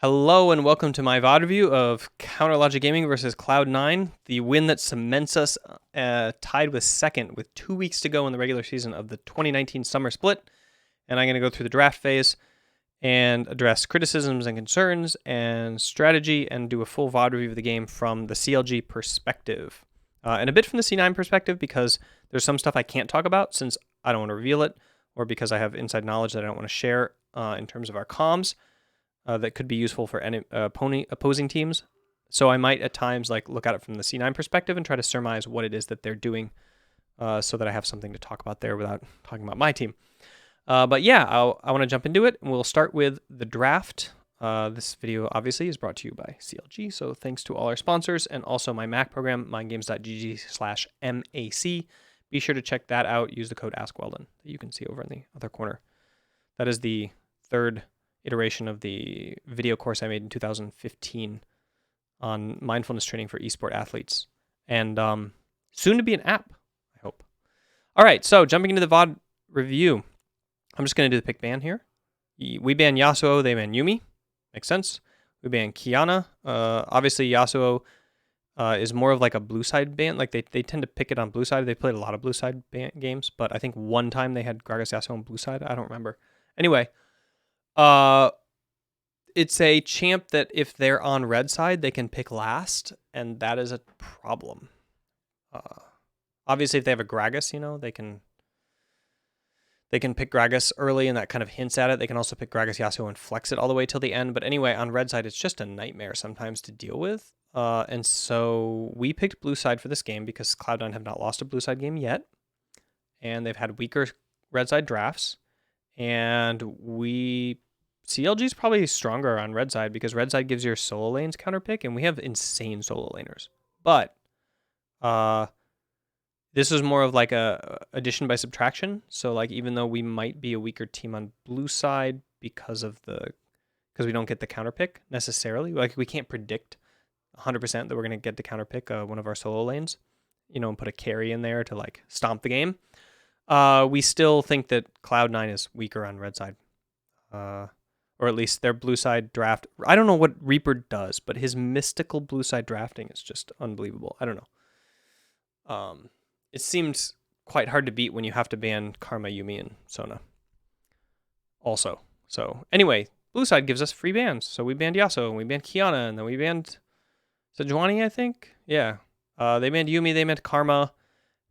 Hello and welcome to my VOD review of Counter Logic Gaming versus Cloud9, the win that cements us tied with second with 2 weeks to go in the regular season of the 2019 summer split. And I'm going to go through the draft phase and address criticisms and concerns and strategy and do a full VOD review of the game from the CLG perspective. And a bit from the C9 perspective because there's some stuff I can't talk about since I don't want to reveal it or because I have inside knowledge that I don't want to share in terms of our comms. That could be useful for any opposing teams. So I might at times look at it from the C9 perspective and try to surmise what it is that they're doing so that I have something to talk about there without talking about my team. But yeah, I want to jump into it, and we'll start with the draft. This video obviously is brought to you by CLG, so thanks to all our sponsors and also my Mac program, mindgames.gg/MAC. Be sure to check that out. Use the code AskWeldon that you can see over in the other corner. That is the third iteration of the video course I made in 2015 on mindfulness training for esport athletes, and soon to be an app, I hope. All right, so jumping into the VOD review, I'm just going to do the pick ban here. We ban Yasuo, they ban Yuumi. Makes sense. We ban Kiana. Obviously, Yasuo is more of like a blue side ban. Like they tend to pick it on blue side. They played a lot of blue side games, but I think one time they had Gragas Yasuo on blue side. I don't remember. Anyway, it's a champ that if they're on red side, they can pick last, and that is a problem. Obviously, if they have a Gragas, they can pick Gragas early, and that kind of hints at it. They can also pick Gragas Yasuo and flex it all the way till the end. But anyway, on red side, it's just a nightmare sometimes to deal with. And so we picked blue side for this game because Cloud9 have not lost a blue side game yet, and they've had weaker red side drafts, and CLG is probably stronger on red side because red side gives your solo lanes counter pick, and we have insane solo laners. But this is more of like a addition by subtraction. So even though we might be a weaker team on blue side because we don't get the counter pick necessarily, we can't predict 100% that we're going to get the counter pick one of our solo lanes, and put a carry in there to stomp the game. We still think that Cloud9 is weaker on red side. Or at least their blue side draft. I don't know what Reaper does, but his mystical blue side drafting is just unbelievable. I don't know. It seems quite hard to beat when you have to ban Karma, Yuumi, and Sona. Also. So anyway, blue side gives us free bans. So we banned Yasuo, and we banned Kiana, and then we banned Sejuani, I think. Yeah. They banned Yuumi, they banned Karma,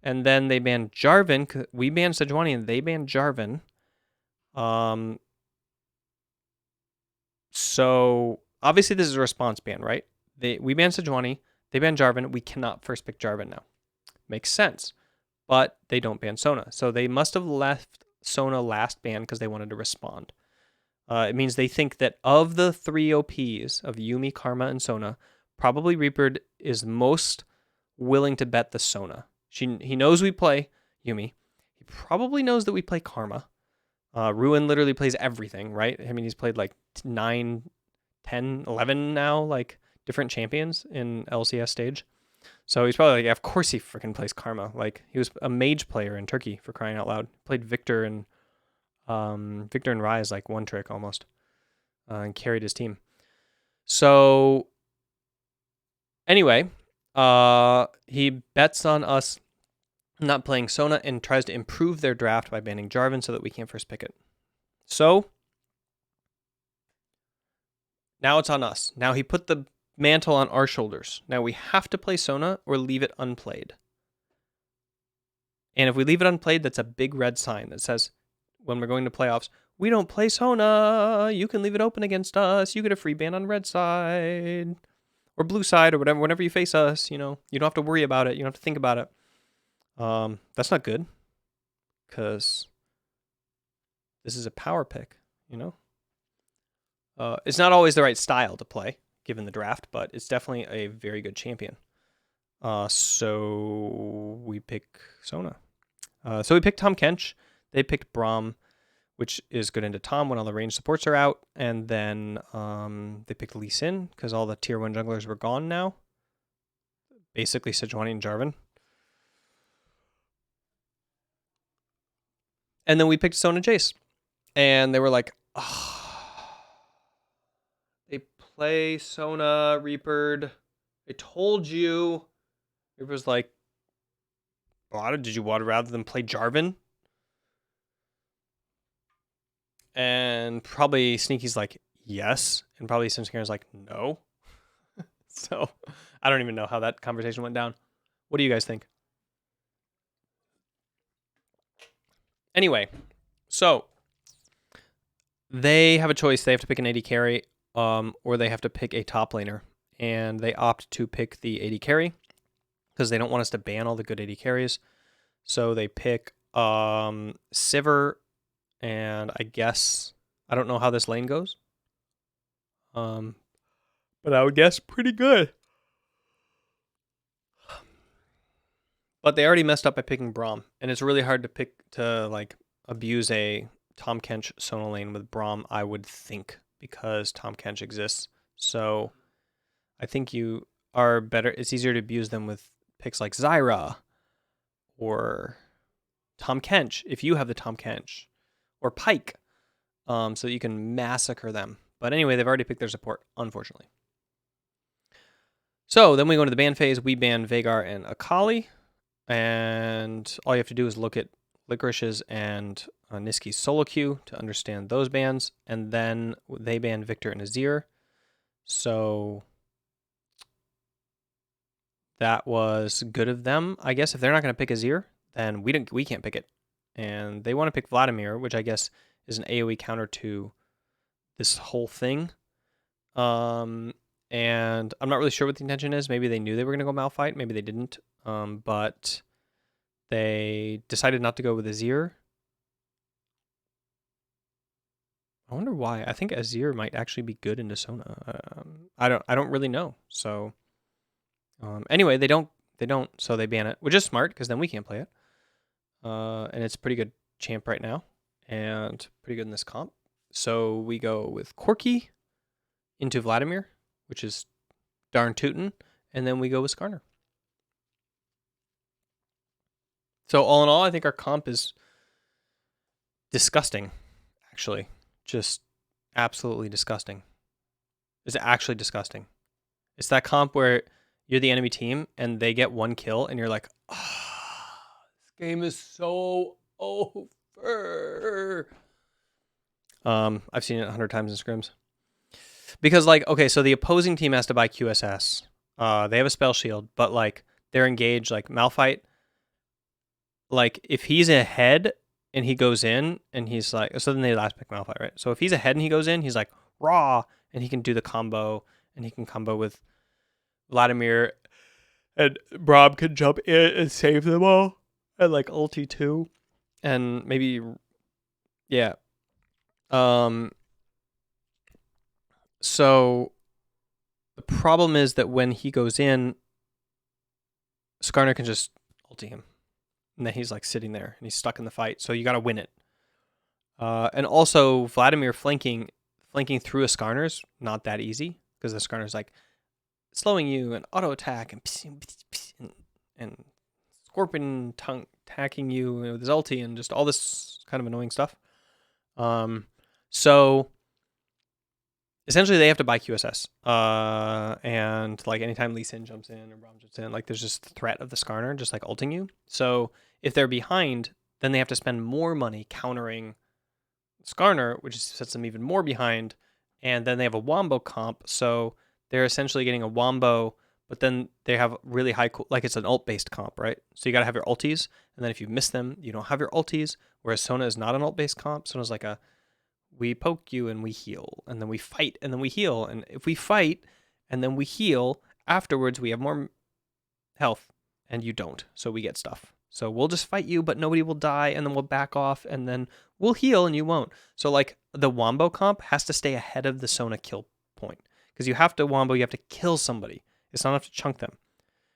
and then they banned Jarvan. We banned Sejuani, and they banned Jarvan. So obviously this is a response ban, right? We banned Sejuani, they banned Jarvan. We cannot first pick Jarvan now. Makes sense. But they don't ban Sona. So they must have left Sona last ban because they wanted to respond. It means they think that of the three OPs of Yuumi, Karma, and Sona, probably Reaper is most willing to bet the Sona. He knows we play Yuumi. He probably knows that we play Karma. Ruin literally plays everything, right? I mean, he's played 9, 10, 11 now, different champions in LCS stage. So he's probably of course he freaking plays Karma. He was a mage player in Turkey, for crying out loud. Played Victor and Ryze one trick almost, and carried his team. So anyway, he bets on us not playing Sona and tries to improve their draft by banning Jarvan so that we can't first pick it. So now it's on us. Now he put the mantle on our shoulders. Now we have to play Sona or leave it unplayed. And if we leave it unplayed, that's a big red sign that says when we're going to playoffs, we don't play Sona. You can leave it open against us. You get a free ban on red side or blue side or whatever. Whenever you face us, you don't have to worry about it. You don't have to think about it. That's not good because this is a power pick, It's not always the right style to play given the draft, but it's definitely a very good champion. So we pick Sona. So we picked Tahm Kench. They picked Braum, which is good into Tahm when all the range supports are out. And then they picked Lee Sin because all the tier 1 junglers were gone now. Basically Sejuani and Jarvan. And then we picked Sona Jace. And they were like, oh, They play Sona, Reapered. I told you. Reaper's like, did you want rather than play Jarvan? And probably Sneaky's like, yes. And probably Simscare's like, no. So I don't even know how that conversation went down. What do you guys think? Anyway, so they have a choice. They have to pick an AD carry, or they have to pick a top laner. And they opt to pick the AD carry because they don't want us to ban all the good AD carries. So they pick Sivir, and I guess I don't know how this lane goes. But I would guess pretty good. But they already messed up by picking Braum, and it's really hard to like abuse a Tahm Kench Sona lane with Braum, I would think, because Tahm Kench exists. So I think you are better. It's easier to abuse them with picks like Zyra or Tahm Kench if you have the Tahm Kench, or Pyke, so that you can massacre them. But anyway, they've already picked their support, unfortunately. So then we go into the ban phase. We ban Veigar and Akali. And all you have to do is look at Licorice's and Niski's solo queue to understand those bans. And then they ban Victor and Azir. So that was good of them. I guess if they're not going to pick Azir, then we can't pick it. And they want to pick Vladimir, which I guess is an AoE counter to this whole thing. And I'm not really sure what the intention is. Maybe they knew they were going to go Malphite. Maybe they didn't. But they decided not to go with Azir. I wonder why. I think Azir might actually be good into Sona. I don't really know. So anyway, they don't. So they ban it, which is smart because then we can't play it. And it's a pretty good champ right now, and pretty good in this comp. So we go with Corki into Vladimir, which is darn tootin', and then we go with Skarner. So all in all, I think our comp is disgusting, actually. Just absolutely disgusting. It's actually disgusting. It's that comp where you're the enemy team and they get one kill and you're like, this game is so over. I've seen it 100 times in scrims. Because, like, okay, so the opposing team has to buy QSS. They have a spell shield, but, like, they're engaged, like, Malphite. Like, if he's ahead and he goes in and he's like, so then they last pick Malphite, right? So if he's ahead and he goes in, he's like, raw, and he can do the combo, and he can combo with Vladimir, and Braum can jump in and save them all, and like ulti too, and maybe, yeah. So the problem is that when he goes in, Skarner can just ulti him. And then he's like sitting there and he's stuck in the fight. So you got to win it. And also Vladimir flanking through a Skarner's not that easy because the Skarner's like slowing you and auto attack and scorpion tongue attacking you with his ulti and just all this kind of annoying stuff. So essentially they have to buy QSS. And like anytime Lee Sin jumps in or Braum jumps in, like there's just the threat of the Skarner just like ulting you. So if they're behind, then they have to spend more money countering Skarner, which sets them even more behind. And then they have a Wombo comp. So they're essentially getting a Wombo, but then they have really high, like it's an ult-based comp, right? So you got to have your ultis. And then if you miss them, you don't have your ultis. Whereas Sona is not an ult-based comp. Sona's like we poke you and we heal. And then we fight and then we heal. And if we fight and then we heal, afterwards we have more health and you don't. So we get stuff. So we'll just fight you, but nobody will die, and then we'll back off, and then we'll heal, and you won't. So, like, the Wombo comp has to stay ahead of the Sona kill point. Because you have to Wombo, you have to kill somebody. It's not enough to chunk them.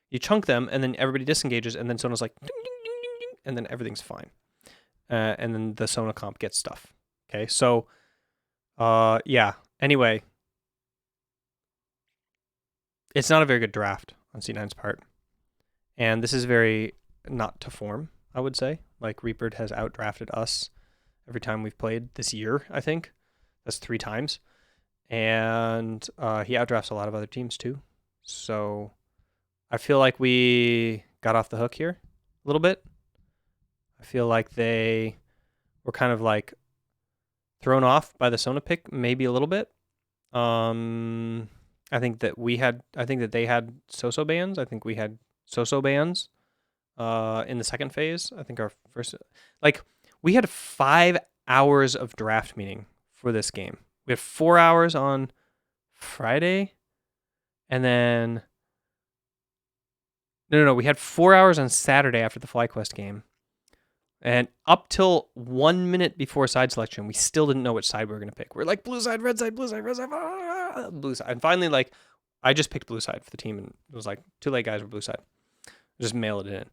You chunk them, and then everybody disengages, and then Sona's like, ding, ding, ding, ding, ding, and then everything's fine. And then the Sona comp gets stuff. Okay, so, yeah. Anyway, it's not a very good draft on C9's part. And this is very not to form, I would say. Like, Reaper has outdrafted us every time we've played this year, I think. That's 3 times. And he outdrafts a lot of other teams too. So I feel like we got off the hook here a little bit. I feel like they were kind of like thrown off by the SONA pick, maybe a little bit. I think that they had so-so bans. I think we had so-so bans in the second phase. I think our first, like, we had 5 hours of draft meeting for this game. We had 4 hours on Friday, and then no, we had 4 hours on Saturday after the FlyQuest game. And up till 1 minute before side selection, we still didn't know which side we were going to pick. We're like, blue side, red side, blue side, red side, blue side. And finally, like, I just picked blue side for the team, and it was like, 2 late guys were blue side. Just mail it in.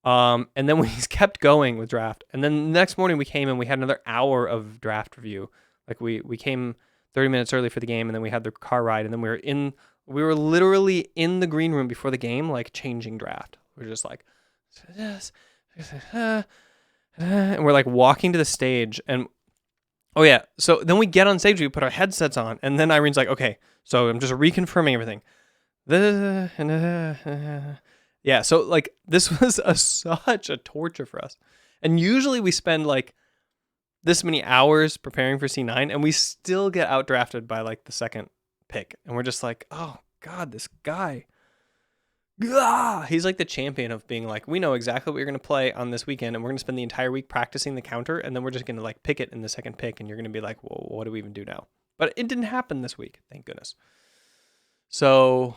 And then we kept going with draft. And then the next morning we came and we had another hour of draft review. Like, we came 30 minutes early for the game, and then we had the car ride, and then we were literally in the green room before the game, like, changing draft. We're just like, and we're like walking to the stage, and oh yeah, so then we get on stage, we put our headsets on, and then Irene's like, okay, so I'm just reconfirming everything. Yeah, so like this was such a torture for us. And usually we spend like this many hours preparing for C9, and we still get outdrafted by like the second pick. And we're just like, oh God, this guy. He's like the champion of being like, we know exactly what you're going to play on this weekend, and we're going to spend the entire week practicing the counter, and then we're just going to like pick it in the second pick, and you're going to be like, well, what do we even do now? But it didn't happen this week, thank goodness. So,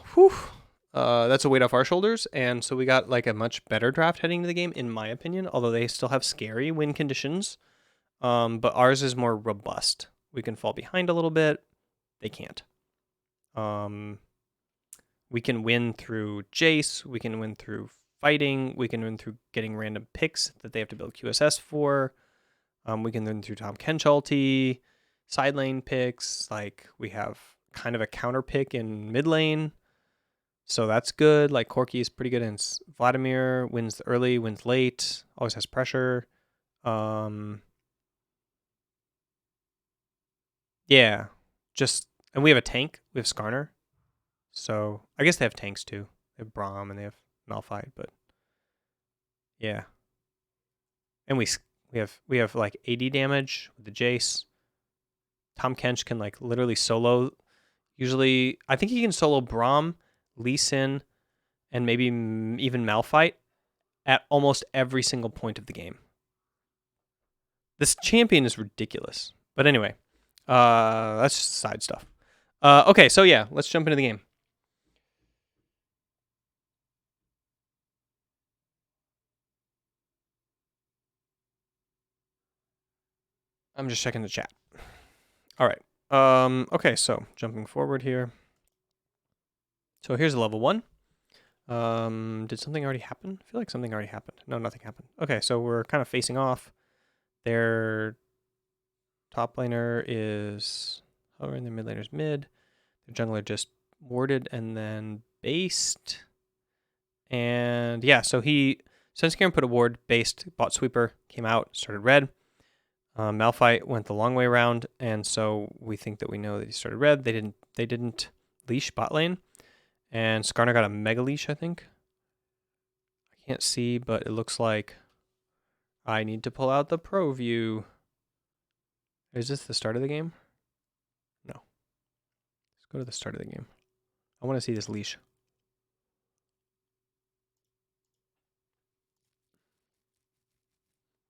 that's a weight off our shoulders, and so we got like a much better draft heading into the game, in my opinion, although they still have scary win conditions, but ours is more robust. We can fall behind a little bit. They can't. We can win through Jace. We can win through fighting. We can win through getting random picks that they have to build QSS for. We can win through Tom Kench ulti, side lane picks. Like, we have kind of a counter pick in mid lane. So that's good. Like, Corki is pretty good. And Vladimir wins early, wins late, always has pressure. Yeah. And we have a tank. We have Skarner. So I guess they have tanks too. They have Braum and they have Malphite, but yeah. And we have like 80 damage with the Jace. Tom Kench can like literally solo. Usually, I think he can solo Braum, Lee Sin, and maybe even Malphite at almost every single point of the game. This champion is ridiculous. But anyway, that's just side stuff. Okay, so yeah, let's jump into the game. I'm just checking the chat. All right. Okay, so jumping forward here. So here's level 1. Did something already happen? I feel like something already happened. No, nothing happened. Okay, so we're kind of facing off. Their top laner is hovering, their mid laner's mid. Their jungler just warded and then based. And yeah, so Senskaran put a ward, based, bought sweeper, came out, started red. Malphite went the long way around, and so we think that we know that he started red. They didn't leash bot lane, and Skarner got a mega leash, I think. I can't see, but it looks like I need to pull out the pro view. Is this the start of the game? No. Let's go to the start of the game. I want to see this leash.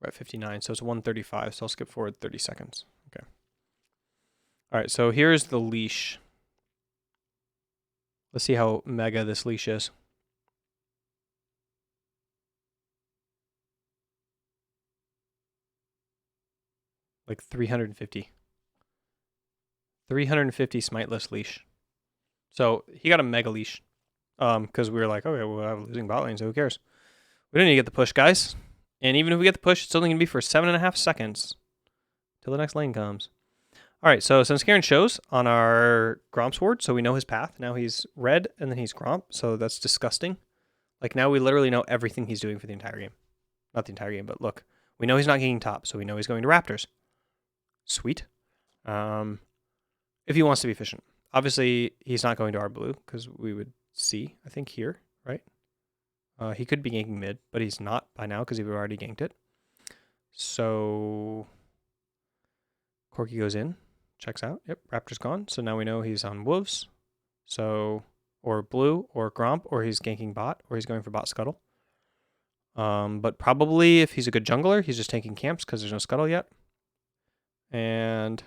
We're at 59, so it's 135, so I'll skip forward 30 seconds. Okay. All right, so here's the leash. Let's see how mega this leash is. Like 350. 350 smiteless leash. So he got a mega leash. Because we were like, okay, well, I'm losing bot lane, so who cares? We don't need to get the push, guys. And even if we get the push, it's only going to be for 7.5 seconds till the next lane comes. All right, so Senskaran shows on our Gromp ward, so we know his path. Now he's red, and then he's Gromp, so that's disgusting. Like, now we literally know everything he's doing for the entire game. Not the entire game, but look. We know he's not getting top, so we know he's going to Raptors. Sweet. if he wants to be efficient. Obviously, he's not going to our blue because we would see, I think, here, right? He could be ganking mid, but he's not by now because he would already ganked it. So Corki goes in, checks out. Yep, Raptor's gone. So now we know he's on Wolves. So, or blue, or Gromp, or he's ganking bot, or he's going for bot scuttle. But probably if he's a good jungler, he's just taking camps because there's no scuttle yet. And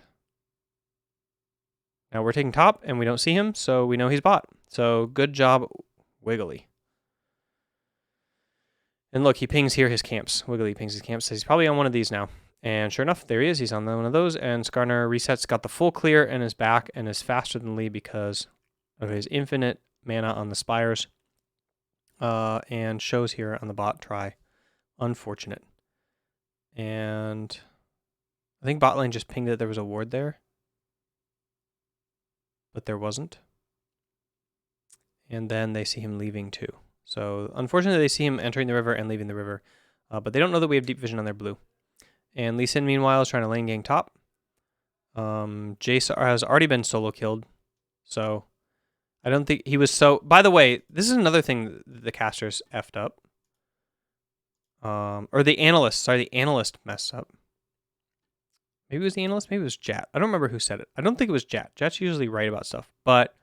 now we're taking top, and we don't see him, so we know he's bot. So good job, Wiggly. And look, he pings here his camps. Wiggly pings his camps. So he's probably on one of these now. And sure enough, there he is. He's on one of those. And Skarner resets, got the full clear, and is back, and is faster than Lee because of his infinite mana on the Spires. And shows here on the bot try. Unfortunate. And I think bot lane just pinged that there was a ward there. But there wasn't. And then they see him leaving too. So unfortunately, they see him entering the river and leaving the river. But they don't know that we have deep vision on their blue. And Lee Sin, meanwhile, is trying to lane gang top. Jace has already been solo killed. So I don't think he was so... By the way, this is another thing the casters effed up. Or the analyst. Sorry, the analyst messed up. Maybe it was the analyst. Maybe it was Jat. I don't remember who said it. I don't think it was Jat. Jat's usually right about stuff. But...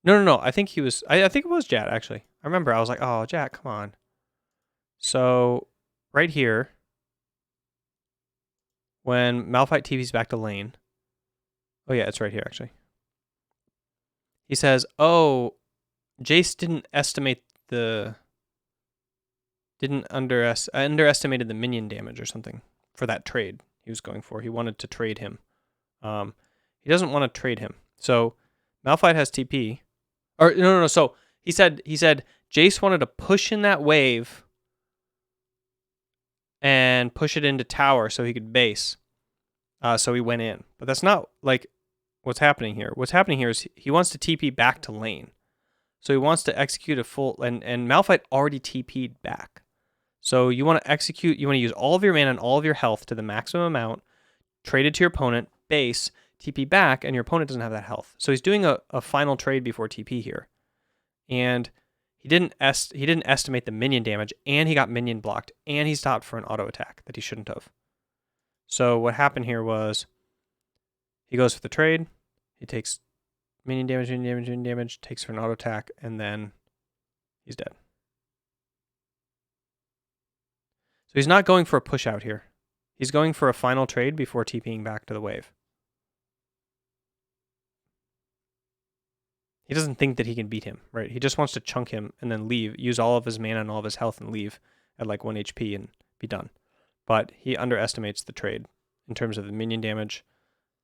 No. I think he was... I think it was Jat, actually. I remember. I was like, oh, Jat, come on. So, right here... When Malphite TV's back to lane. Oh yeah, it's right here actually. He says, oh, Jace underestimated the minion damage or something for that trade he was going for. He wanted to trade him. He doesn't want to trade him. So Malphite has TP. Or no. So he said Jace wanted to push in that wave and push it into tower so he could base. So he went in. But that's not like what's happening here. What's happening here is he wants to TP back to lane. So he wants to execute a full... And Malphite already TP'd back. So you want to execute... You want to use all of your mana and all of your health to the maximum amount, trade it to your opponent, base, TP back, and your opponent doesn't have that health. So he's doing a final trade before TP here. And... He didn't estimate the minion damage, and he got minion blocked, and he stopped for an auto attack that he shouldn't have. So what happened here was he goes for the trade, he takes minion damage, takes for an auto attack, and then he's dead. So he's not going for a push out here. He's going for a final trade before TPing back to the wave. He doesn't think that he can beat him, right? He just wants to chunk him and then leave, use all of his mana and all of his health and leave at like 1 HP and be done. But he underestimates the trade in terms of the minion damage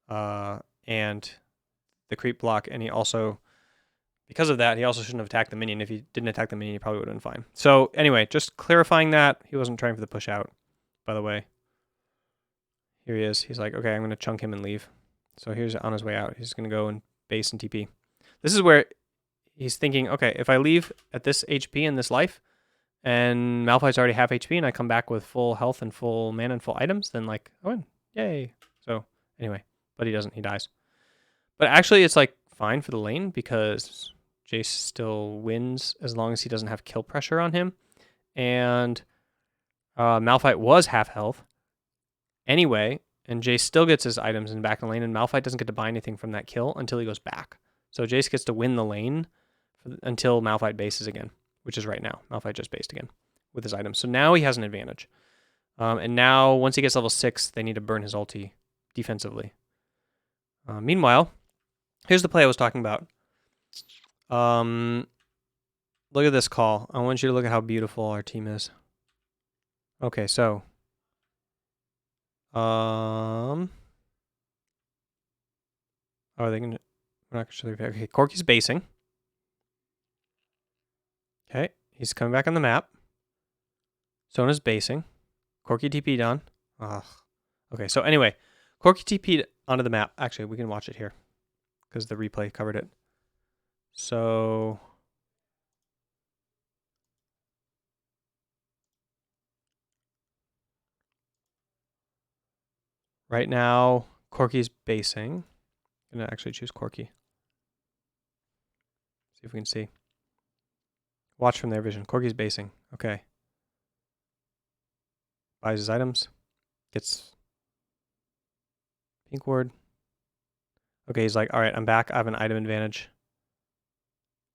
and the creep block. And he also, because of that, he also shouldn't have attacked the minion. If he didn't attack the minion, he probably would have been fine. So anyway, just clarifying that. He wasn't trying for the push out, by the way. Here he is. He's like, okay, I'm going to chunk him and leave. So here's on his way out. He's going to go and base and TP. This is where he's thinking, okay, if I leave at this HP and this life, and Malphite's already half HP, and I come back with full health and full mana and full items, then like, I win. Yay. So anyway, but he doesn't. He dies. But actually, it's like fine for the lane because Jace still wins as long as he doesn't have kill pressure on him. And Malphite was half health anyway, and Jace still gets his items in back in the lane, and Malphite doesn't get to buy anything from that kill until he goes back. So Jace gets to win the lane until Malphite bases again, which is right now. Malphite just based again with his items. So now he has an advantage. And now, once he gets level 6, they need to burn his ulti defensively. Meanwhile, here's the play I was talking about. Look at this call. I want you to look at how beautiful our team is. Okay, so... Oh, they can... We're not sure. Okay, Corki's basing. Okay, he's coming back on the map. Sona's basing. Corki TP'd on. Ugh. Okay, so anyway, Corki TP'd onto the map. Actually, we can watch it here because the replay covered it. So... Right now, Corki's basing. I'm gonna actually choose Corky. See if we can see. Watch from their vision. Corky's basing. Okay. Buys his items. Gets pink ward. Okay, he's like, all right, I'm back. I have an item advantage.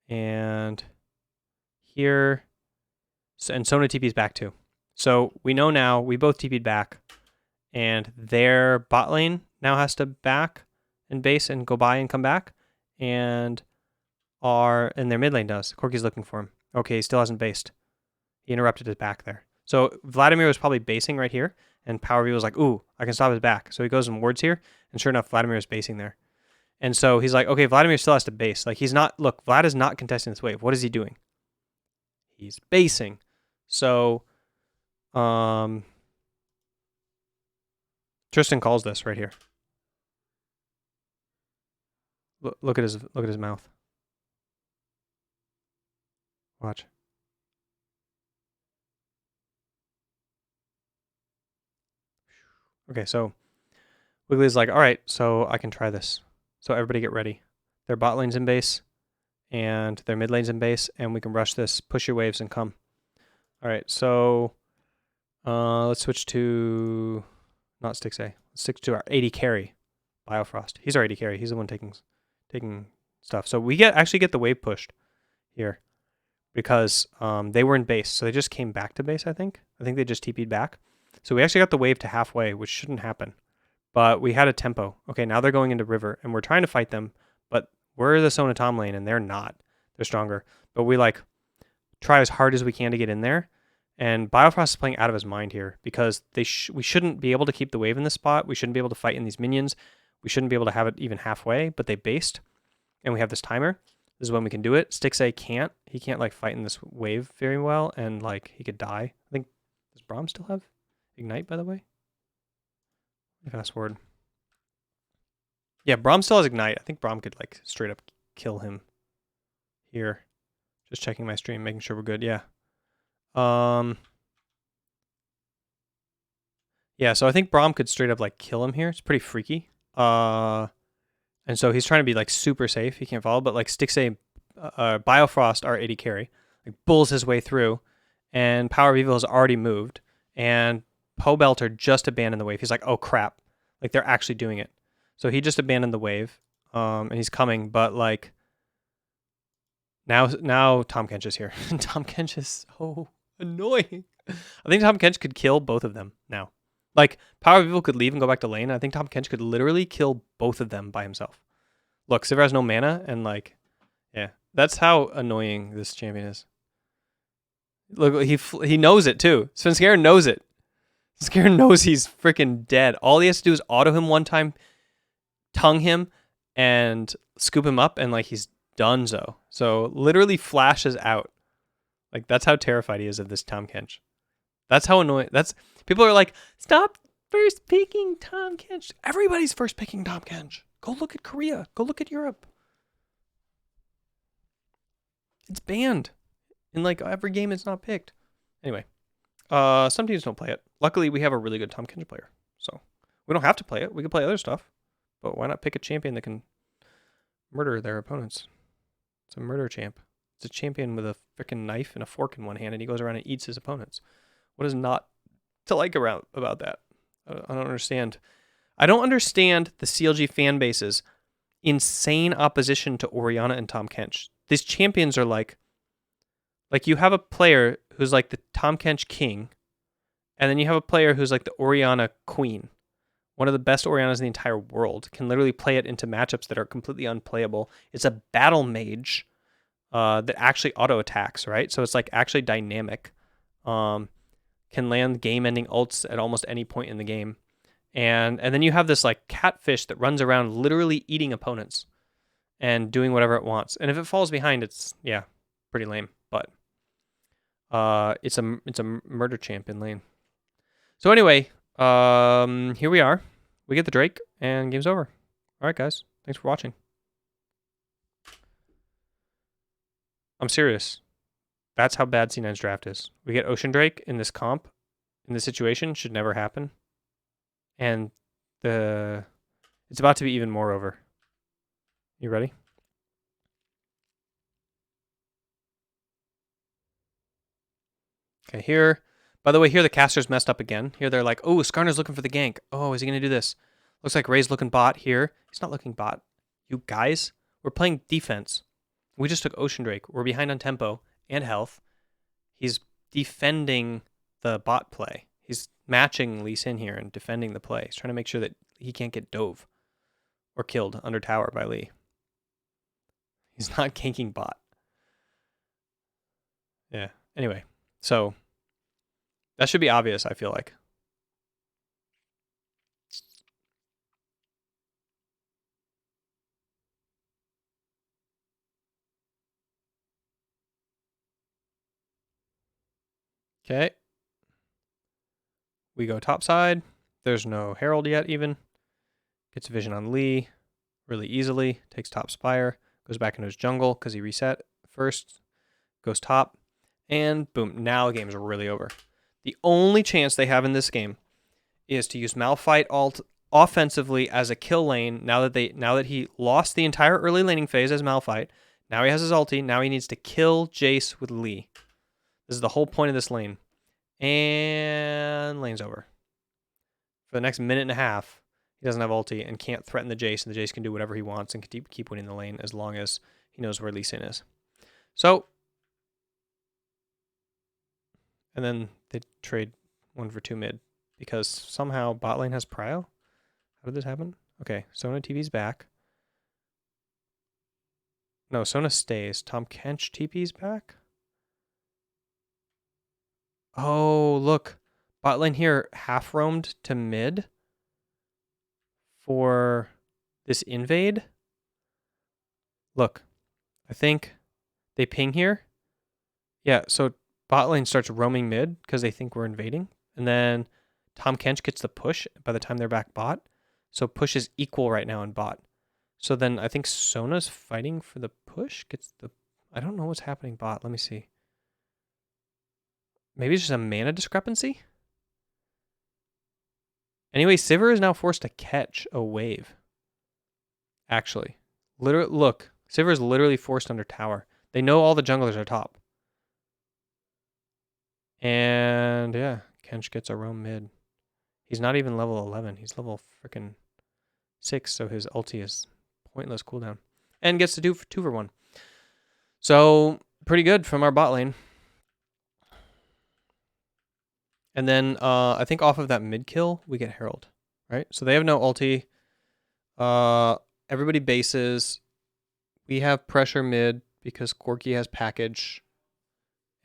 And here, and Sona TP's back too. So we know now, we both TP'd back, and their bot lane now has to back and base and go by and come back, and their mid lane does. Corky's looking for him. Okay, he still hasn't based. He interrupted his back there. So Vladimir was probably basing right here, and Power V was like, ooh, I can stop his back. So he goes and wards here, and sure enough, Vladimir is basing there. And so he's like, okay, Vladimir still has to base. Like, he's not, look, Vlad is not contesting this wave. What is he doing? He's basing. So, Tristan calls this right here. Look at his mouth. Watch. Okay, so Wiggly's like, all right, so I can try this. So everybody get ready. Their bot lane's in base, and their mid lane's in base, and we can rush this, push your waves, and come. All right, so let's switch to, not Stix A. Let's stick to our AD carry, Biofrost. He's our AD carry. He's the one taking stuff. So we actually get the wave pushed here because they were in base. So they just came back to base, I think. I think they just TP'd back. So we actually got the wave to halfway, which shouldn't happen. But we had a tempo. Okay, now they're going into river, and we're trying to fight them, but we're the Sona Tom lane, and they're not. They're stronger. But we, like, try as hard as we can to get in there. And Biofrost is playing out of his mind here because we shouldn't be able to keep the wave in this spot. We shouldn't be able to fight in these minions. We shouldn't be able to have it even halfway, but they based. And we have this timer. This is when we can do it. Stix A can't. He can't, like, fight in this wave very well, and, like, he could die. I think, does Braum still have Ignite, by the way? Fast forward. Yeah, Braum still has Ignite. I think Braum could, like, straight up kill him here. Just checking my stream, making sure we're good. Yeah. Yeah, so I think Braum could straight up, like, kill him here. It's pretty freaky. And so he's trying to be, like, super safe. He can't follow, but, like, Stix A, Biofrost, our AD carry, like, bulls his way through, and Power of Evil has already moved, and Pobelter just abandoned the wave. He's like, oh, crap. Like, they're actually doing it. So he just abandoned the wave, and he's coming, but, like, now Tahm Kench is here. Tahm Kench is so annoying. I think Tahm Kench could kill both of them now. Like, Power of Evil could leave and go back to lane. I think Tahm Kench could literally kill both of them by himself. Look, Sivir has no mana, and, like, yeah. That's how annoying this champion is. Look, he knows it, too. Svenskeren knows it. Svenskeren knows he's freaking dead. All he has to do is auto him one time, tongue him, and scoop him up, and, like, he's donezo. So literally flashes out. Like, that's how terrified he is of this Tahm Kench. That's how annoying. That's, people are like, stop first picking Tahm Kench. Everybody's first picking Tahm Kench. Go look at Korea. Go look at Europe. It's banned in, like, every game it's not picked. Anyway, some teams don't play it. Luckily, we have a really good Tahm Kench player, so we don't have to play it. We can play other stuff, but why not pick a champion that can murder their opponents? It's a murder champ. It's a champion with a freaking knife and a fork in one hand, and he goes around and eats his opponents. What is not to like about that? I don't understand. I don't understand the CLG fan base's insane opposition to Orianna and Tahm Kench. These champions are like you have a player who's like the Tahm Kench king, and then you have a player who's like the Orianna queen. One of the best Oriannas in the entire world, can literally play it into matchups that are completely unplayable. It's a battle mage that actually auto attacks, right? So it's like actually dynamic. Can land game-ending ults at almost any point in the game. And then you have this like catfish that runs around literally eating opponents and doing whatever it wants. And if it falls behind, it's, yeah, pretty lame. But it's a murder champ in lane. So anyway, here we are. We get the Drake, and game's over. All right, guys. Thanks for watching. I'm serious. That's how bad C9's draft is. We get Ocean Drake in this comp, in this situation, should never happen. And it's about to be even more over. You ready? Okay, here. By the way, here the caster's messed up again. Here they're like, oh, Skarner's looking for the gank. Oh, is he going to do this? Looks like Ray's looking bot here. He's not looking bot. You guys, we're playing defense. We just took Ocean Drake. We're behind on tempo and health. He's defending the bot play. He's matching Lee Sin here and defending the play. He's trying to make sure that he can't get dove or killed under tower by Lee. He's not ganking bot. Yeah. Anyway, so that should be obvious, I feel like. Okay. We go top side. There's no Herald yet even. Gets vision on Lee really easily. Takes top Spire. Goes back into his jungle because he reset first. Goes top. And boom, now the game's really over. The only chance they have in this game is to use Malphite ult offensively as a kill lane now that he lost the entire early laning phase as Malphite. Now he has his ulti. Now he needs to kill Jace with Lee. This is the whole point of this lane. And lane's over. For the next minute and a half, he doesn't have ulti and can't threaten the Jace, and the Jace can do whatever he wants and keep winning the lane as long as he knows where Lee Sin is. So, and then they trade 1 for 2 mid because somehow bot lane has prio. How did this happen? Okay, Sona TV's back. No, Sona stays. Tom Kench TP's back. Oh, look. Bot lane here half roamed to mid for this invade. Look, I think they ping here. Yeah, so bot lane starts roaming mid because they think we're invading. And then Tom Kench gets the push by the time they're back bot. So push is equal right now in bot. So then I think Sona's fighting for the push. I don't know what's happening bot. Let me see. Maybe it's just a mana discrepancy? Anyway, Sivir is now forced to catch a wave. Actually. Look. Sivir is literally forced under tower. They know all the junglers are top. And yeah, Kench gets a roam mid. He's not even level 11. He's level freaking 6, so his ulti is pointless cooldown. And gets to do 2 for 1. So, pretty good from our bot lane. And then I think off of that mid kill, we get Herald, right? So they have no ulti. Everybody bases. We have pressure mid because Corki has package.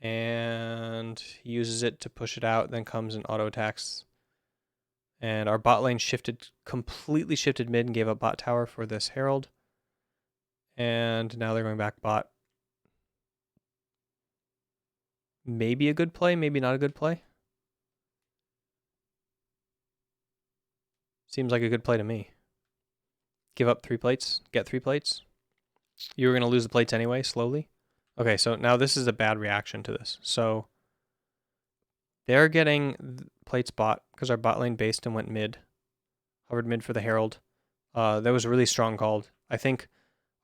And he uses it to push it out, then comes and auto attacks. And our bot lane completely shifted mid and gave up bot tower for this Herald. And now they're going back bot. Maybe a good play, maybe not a good play. Seems like a good play to me. Give up 3 plates, get 3 plates. You were going to lose the plates anyway, slowly. Okay, so now this is a bad reaction to this. So they're getting plates bot because our bot lane based and went mid. Hovered mid for the Herald. That was really strong called. I think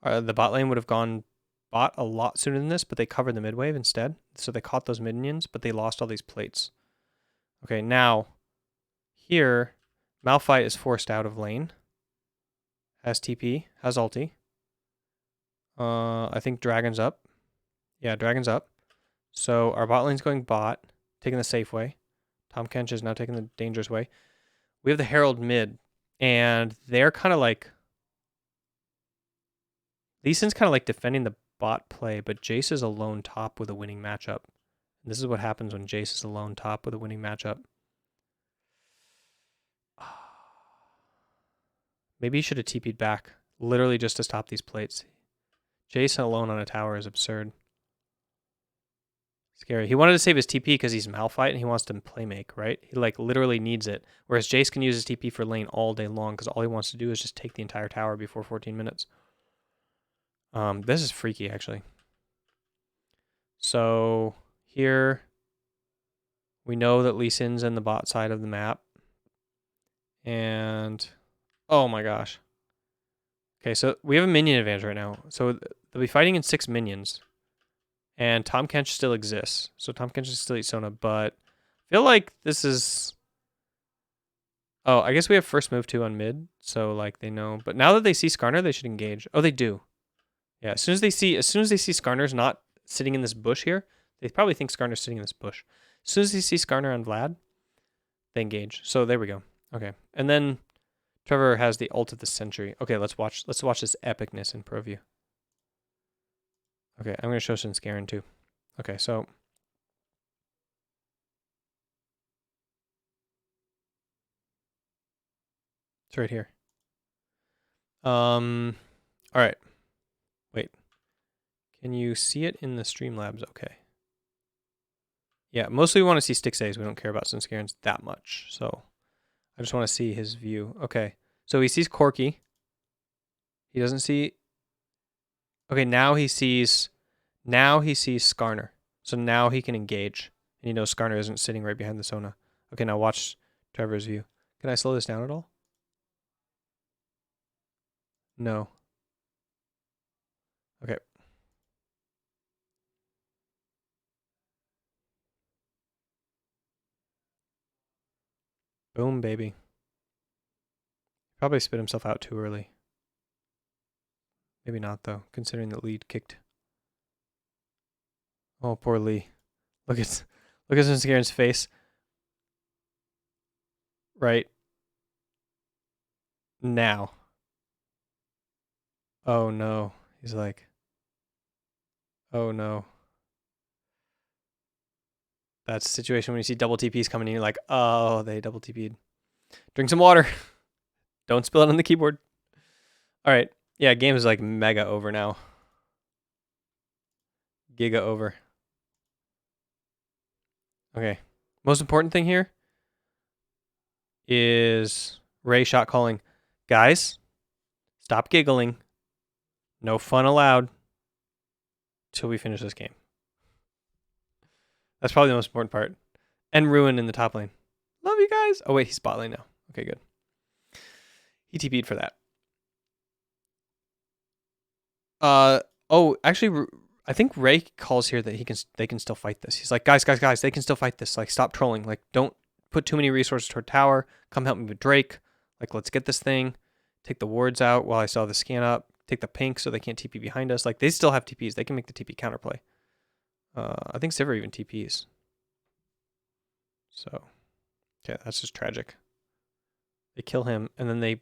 the bot lane would have gone bot a lot sooner than this, but they covered the mid wave instead. So they caught those minions, but they lost all these plates. Okay, now here, Malphite is forced out of lane. Has TP, has ulti. I think Dragon's up. Yeah, Dragon's up. So our bot lane's going bot, taking the safe way. Tom Kench is now taking the dangerous way. We have the Herald mid, and they're kind of like... Lee Sin's kind of like defending the bot play, but Jace is alone top with a winning matchup. And this is what happens when Jace is alone top with a winning matchup. Maybe he should have TP'd back, literally just to stop these plates. Jace alone on a tower is absurd. Scary. He wanted to save his TP because he's Malphite and he wants to play make, right? He like literally needs it. Whereas Jace can use his TP for lane all day long because all he wants to do is just take the entire tower before 14 minutes. This is freaky, actually. So here we know that Lee Sin's in the bot side of the map. And oh my gosh. Okay, so we have a minion advantage right now. So they'll be fighting in 6 minions. And Tahm Kench still exists. So Tahm Kench is still eat Sona, but I feel like this is... Oh, I guess we have first move too on mid. So like they know. But now that they see Skarner, they should engage. Oh, they do. Yeah, as soon as they see Skarner's not sitting in this bush here, they probably think Skarner's sitting in this bush. As soon as they see Skarner on Vlad, they engage. So there we go. Okay. And then Trevor has the ult of the century. Okay, let's watch this epicness in ProView. Okay, I'm gonna show some Scarin too. Okay, so it's right here. All right. Wait. Can you see it in the Streamlabs? Okay. Yeah, mostly we want to see Stix A's. We don't care about Scarin's that much. So I just want to see his view. Okay. So he sees Corki. He doesn't see... Okay, now he sees Skarner. So now he can engage. And he knows Skarner isn't sitting right behind the Sona. Okay, now watch Trevor's view. Can I slow this down at all? No. Okay. Boom, baby. Probably spit himself out too early. Maybe not, though, considering the lead kicked. Oh, poor Lee. Look at Scarin's face. Right now. Oh, no. He's like, oh, no. That's the situation when you see double TPs coming in. You're like, oh, they double TP'd. Drink some water. Don't spill it on the keyboard. All right. Yeah, game is like mega over now. Giga over. Okay. Most important thing here is Ray shot calling. Guys, stop giggling. No fun allowed till we finish this game. That's probably the most important part. And Ruin in the top lane. Love you guys. Oh, wait, he's bot lane now. Okay, good. He TP'd for that. Oh, actually, I think Ray calls here that they can still fight this. He's like, guys, they can still fight this. Like, stop trolling. Like, don't put too many resources toward tower. Come help me with Drake. Like, let's get this thing. Take the wards out while I still have the scan up. Take the pink so they can't TP behind us. Like, they still have TPs. They can make the TP counterplay. I think Sivir even TPs. So, yeah, that's just tragic. They kill him, and then they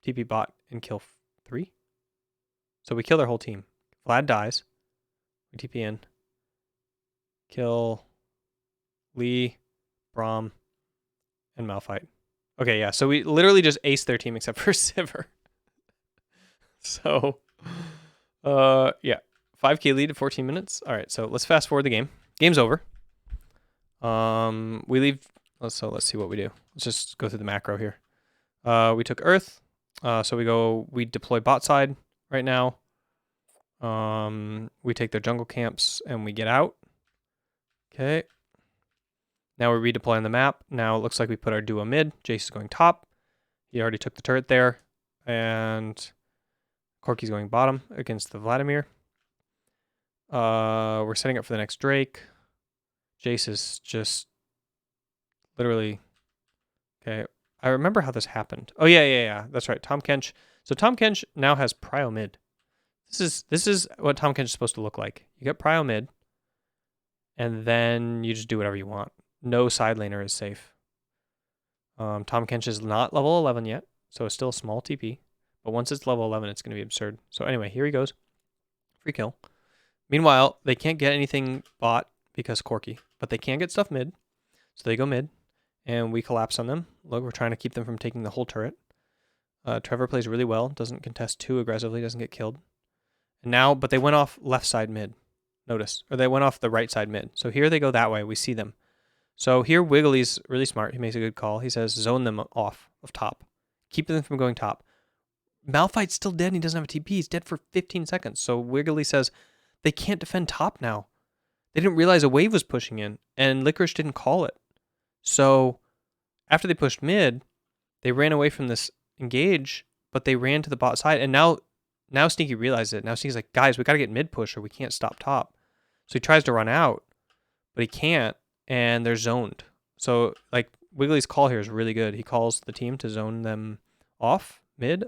TP bot and kill 3. So we kill their whole team. Vlad dies. We TP in. Kill Lee, Braum, and Malphite. Okay, yeah. So we literally just aced their team except for Sivir. So, yeah. 5k lead at 14 minutes. All right, so let's fast forward the game. Game's over. We leave. So let's see what we do. Let's just go through the macro here. We took Earth. So we deploy bot side right now. We take their jungle camps and we get out. Okay. Now we're redeploying the map. Now it looks like we put our duo mid. Jace is going top. He already took the turret there. And Corki's going bottom against the Vladimir. We're setting up for the next Drake. Jace is just literally... Okay. I remember how this happened. Oh, yeah. That's right. Tahm Kench. So Tahm Kench now has prio mid. This is what Tahm Kench is supposed to look like. You get prio mid, and then you just do whatever you want. No side laner is safe. Tahm Kench is not level 11 yet, so it's still a small TP. But once it's level 11, it's going to be absurd. So anyway, here he goes. Free kill. Meanwhile, they can't get anything bot because Corki, but they can get stuff mid. So they go mid, and we collapse on them. Look, we're trying to keep them from taking the whole turret. Trevor plays really well, doesn't contest too aggressively, doesn't get killed. And now, but they went off left side mid. Notice, or they went off the right side mid. So here they go that way. We see them. So here Wiggly's really smart. He makes a good call. He says zone them off of top. Keep them from going top. Malphite's still dead and he doesn't have a TP. He's dead for 15 seconds. So Wiggly says they can't defend top now. They didn't realize a wave was pushing in and Licorice didn't call it. So after they pushed mid, they ran away from this engage, but they ran to the bot side, and now Sneaky realizes it. Now Sneaky's like, guys, we got to get mid push or we can't stop top. So he tries to run out, but he can't, and they're zoned. So like Wiggly's call here is really good. He calls the team to zone them off mid.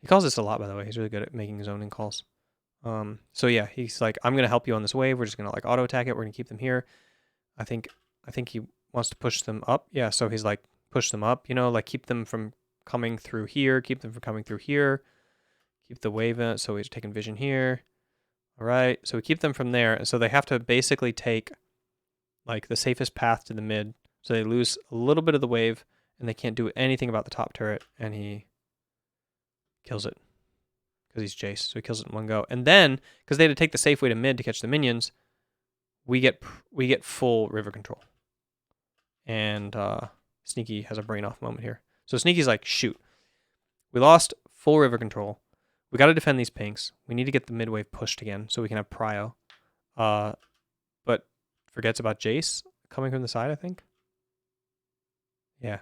He calls this a lot, by the way. He's really good at making zoning calls. So yeah, he's like, I'm gonna help you on this wave. We're just gonna like auto attack it. We're gonna keep them here. I think he wants to push them up. Yeah, so he's like, push them up, you know, like keep them from coming through here, keep them from coming through here, keep the wave in it. So he's taking vision here. All right, so we keep them from there. And so they have to basically take like the safest path to the mid. So they lose a little bit of the wave and they can't do anything about the top turret, and he kills it because he's Jace. So he kills it in one go. And then, because they had to take the safe way to mid to catch the minions, we get full river control. And Sneaky has a brain off moment here. So Sneaky's like, shoot, we lost full river control. We got to defend these pinks. We need to get the mid wave pushed again so we can have prio. But forgets about Jace coming from the side, I think. Yeah.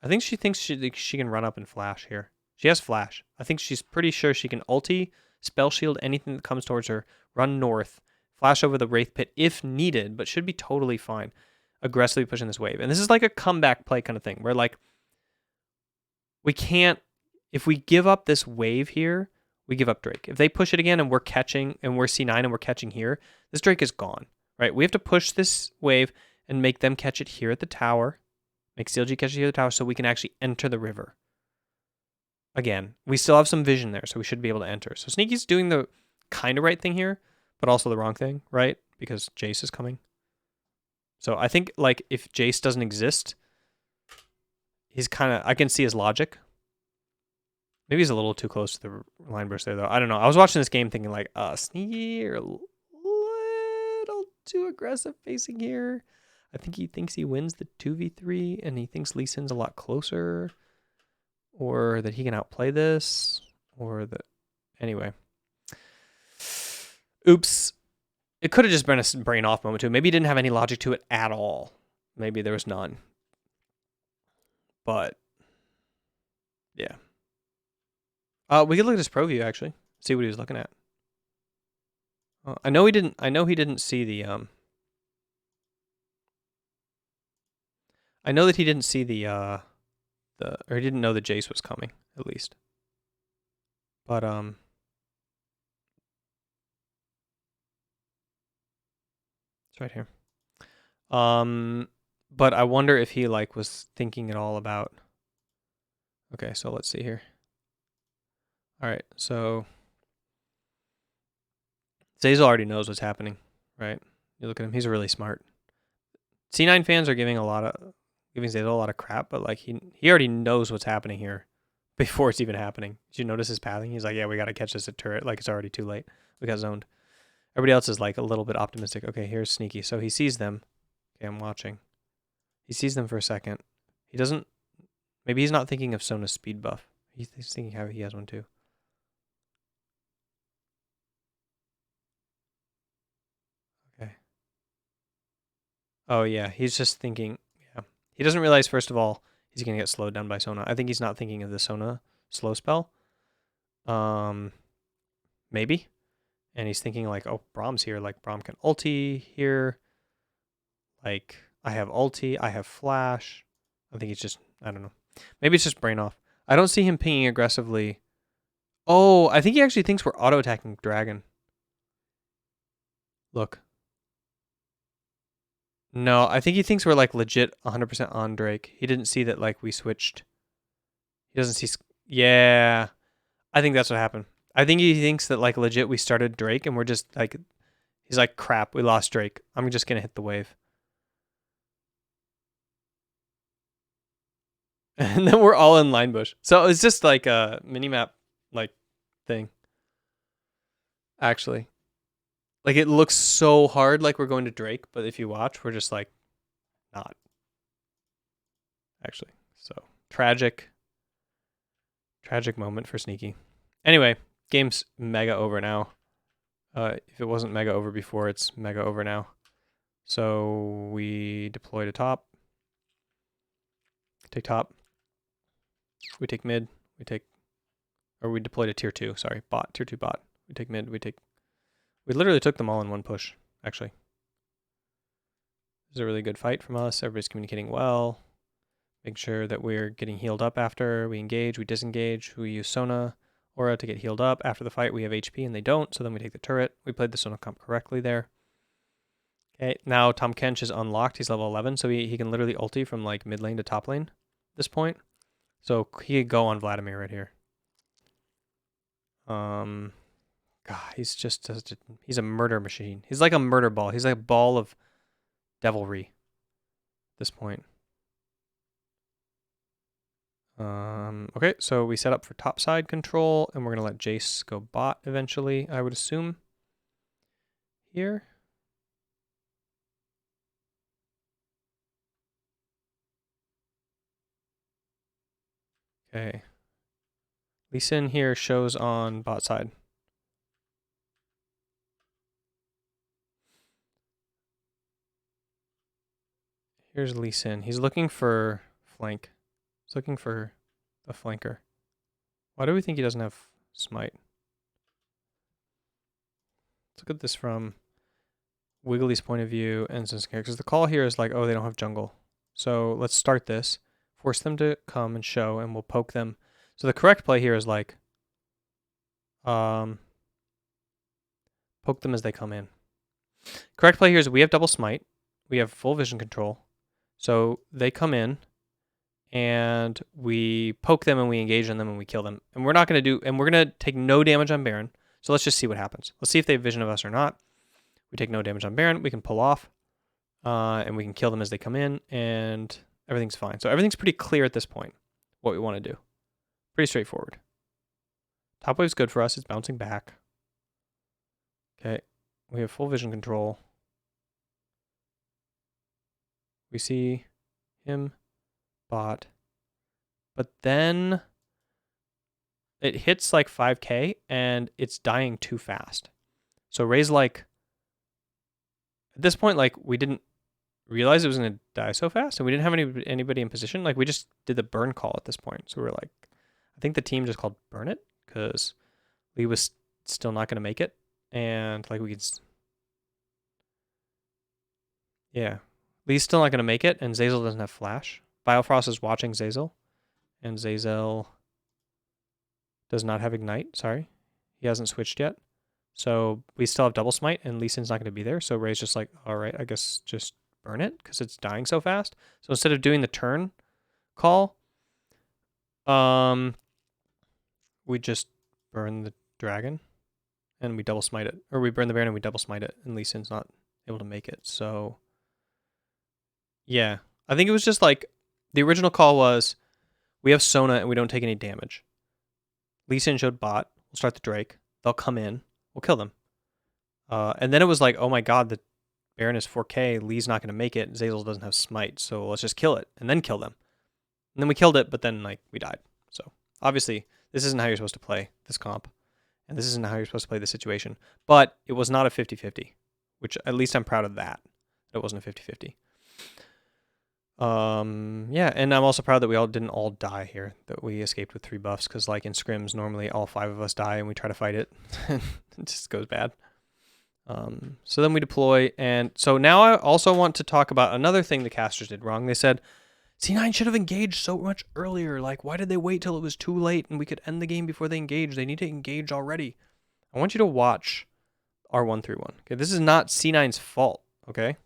I think she thinks she can run up and flash here. She has flash. I think she's pretty sure she can ulti, spell shield anything that comes towards her, run north, flash over the Wraith Pit if needed, but should be totally fine. Aggressively pushing this wave. And this is like a comeback play kind of thing where like we can't, if we give up this wave here, we give up Drake. If they push it again and we're catching and we're C9 and we're catching here, this Drake is gone, right? We have to push this wave and make them catch it here at the tower, make CLG catch it here at the tower so we can actually enter the river. Again, we still have some vision there, so we should be able to enter. So Sneaky's doing the kind of right thing here, but also the wrong thing, right? Because Jace is coming. So I think like if Jace doesn't exist, he's kind of, I can see his logic. Maybe he's a little too close to the line burst there though. I don't know. I was watching this game thinking like, Sneaky, you're a little too aggressive facing here. I think he thinks he wins the 2v3 and he thinks Lee Sin's a lot closer, or that he can outplay this, or that, anyway. Oops. It could have just been a brain off moment too. Maybe he didn't have any logic to it at all. Maybe there was none. But yeah. We could look at his pro view actually. See what he was looking at. I know he didn't see the I know that he didn't see the or he didn't know that Jace was coming, at least. But it's right here. But I wonder if he like was thinking at all about. Okay, so let's see here. All right, so Zazel already knows what's happening, right? You look at him; he's really smart. C9 fans are giving Zazel a lot of crap, but like he already knows what's happening here before it's even happening. Did you notice his pathing? He's like, yeah, we got to catch this at turret. Like it's already too late. We got zoned. Everybody else is like a little bit optimistic. Okay, here's Sneaky. So he sees them. Okay, I'm watching. He sees them for a second. He doesn't. Maybe he's not thinking of Sona's speed buff. He's thinking how he has one too. Okay. Oh yeah, he's just thinking. Yeah, he doesn't realize first of all he's gonna get slowed down by Sona. I think he's not thinking of the Sona slow spell. Maybe. And he's thinking like, oh, Brahm's here. Like Brahm can ulti here. Like I have ulti, I have flash. I think he's just, I don't know. Maybe it's just brain off. I don't see him pinging aggressively. Oh, I think he actually thinks we're auto-attacking Dragon. Look. No, I think he thinks we're like legit 100% on Drake. He didn't see that like we switched. He doesn't see. Yeah. I think that's what happened. I think he thinks that like legit we started Drake and we're just like, he's like, crap, we lost Drake. I'm just going to hit the wave. And then we're all in line bush. So it's just like a minimap like thing. Actually. Like it looks so hard like we're going to Drake, but if you watch, we're just like not. Actually. So tragic moment for Sneaky. Anyway, game's mega over now. If it wasn't mega over before, it's mega over now. So we deploy to top. Take top. We take mid. We take, or we deployed a tier 2, sorry, bot, tier 2 bot. We take mid, we literally took them all in one push, actually. This is a really good fight from us. Everybody's communicating well. Make sure that we're getting healed up after we engage, we disengage, we use Sona Aura to get healed up. After the fight, we have HP and they don't, so then we take the turret. We played the Sona comp correctly there. Okay, now Tahm Kench is unlocked. He's level 11, so he can literally ulti from like mid lane to top lane at this point. So he could go on Vladimir right here. God, he's just he's a murder machine. He's like a murder ball. He's like a ball of devilry at this point. Okay, so we set up for top side control, and we're gonna let Jace go bot eventually, I would assume. Here. Okay. Lee Sin here shows on bot side. Here's Lee Sin. He's looking for flank. He's looking for a flanker. Why do we think he doesn't have smite? Let's look at this from Wiggly's point of view and Zin's character. Because the call here is like, oh, they don't have jungle. So let's start this. Force them to come and show, and we'll poke them. So the correct play here is like, poke them as they come in. Correct play here is we have double smite. We have full vision control. So they come in, and we poke them, and we engage on them, and we kill them. And we're not going to do, and we're going to take no damage on Baron. So let's just see what happens. Let's see if they have vision of us or not. We take no damage on Baron. We can pull off, and we can kill them as they come in, and everything's fine. So everything's pretty clear at this point, what we want to do. Pretty straightforward. Top wave's good for us. It's bouncing back. Okay. We have full vision control. We see him, bot. But then it hits like 5k and it's dying too fast. So Ray's like, at this point, like we didn't realize it was going to die so fast and we didn't have anybody in position. Like we just did the burn call at this point. So we were like, I think the team just called burn it because Lee was still not going to make it. And like we could, yeah, Lee's still not going to make it. And Zeyzal doesn't have flash. Biofrost is watching Zeyzal. And Zeyzal does not have ignite. Sorry. He hasn't switched yet. So we still have double smite and Lee Sin's not going to be there. So Ray's just like, all right, I guess just burn it because it's dying so fast. So instead of doing the turn call, we just burn the dragon and we double smite it. Or we burn the Baron and we double smite it and Lee Sin's not able to make it. So yeah, I think it was just like the original call was we have Sona and we don't take any damage. Lee Sin showed bot. We'll start the Drake. They'll come in. We'll kill them. And then it was like, oh my god, the Baron is 4k. Lee's not going to make it. Zeyzal doesn't have smite, so let's just kill it and then kill them. And then we killed it, but then like we died. So obviously, this isn't how you're supposed to play this comp, and this isn't how you're supposed to play this situation. But it was not a 50-50, which at least I'm proud of that. It wasn't a 50-50. Yeah, and I'm also proud that we didn't all die here, that we escaped with 3 buffs, because like in scrims, normally all 5 of us die and we try to fight it. It just goes bad. So then we deploy, and so now I also want to talk about another thing the casters did wrong. They said, C9 should have engaged so much earlier. Like, why did they wait till it was too late and we could end the game before they engaged? They need to engage already. I want you to watch R131. Okay, this is not C9's fault, okay?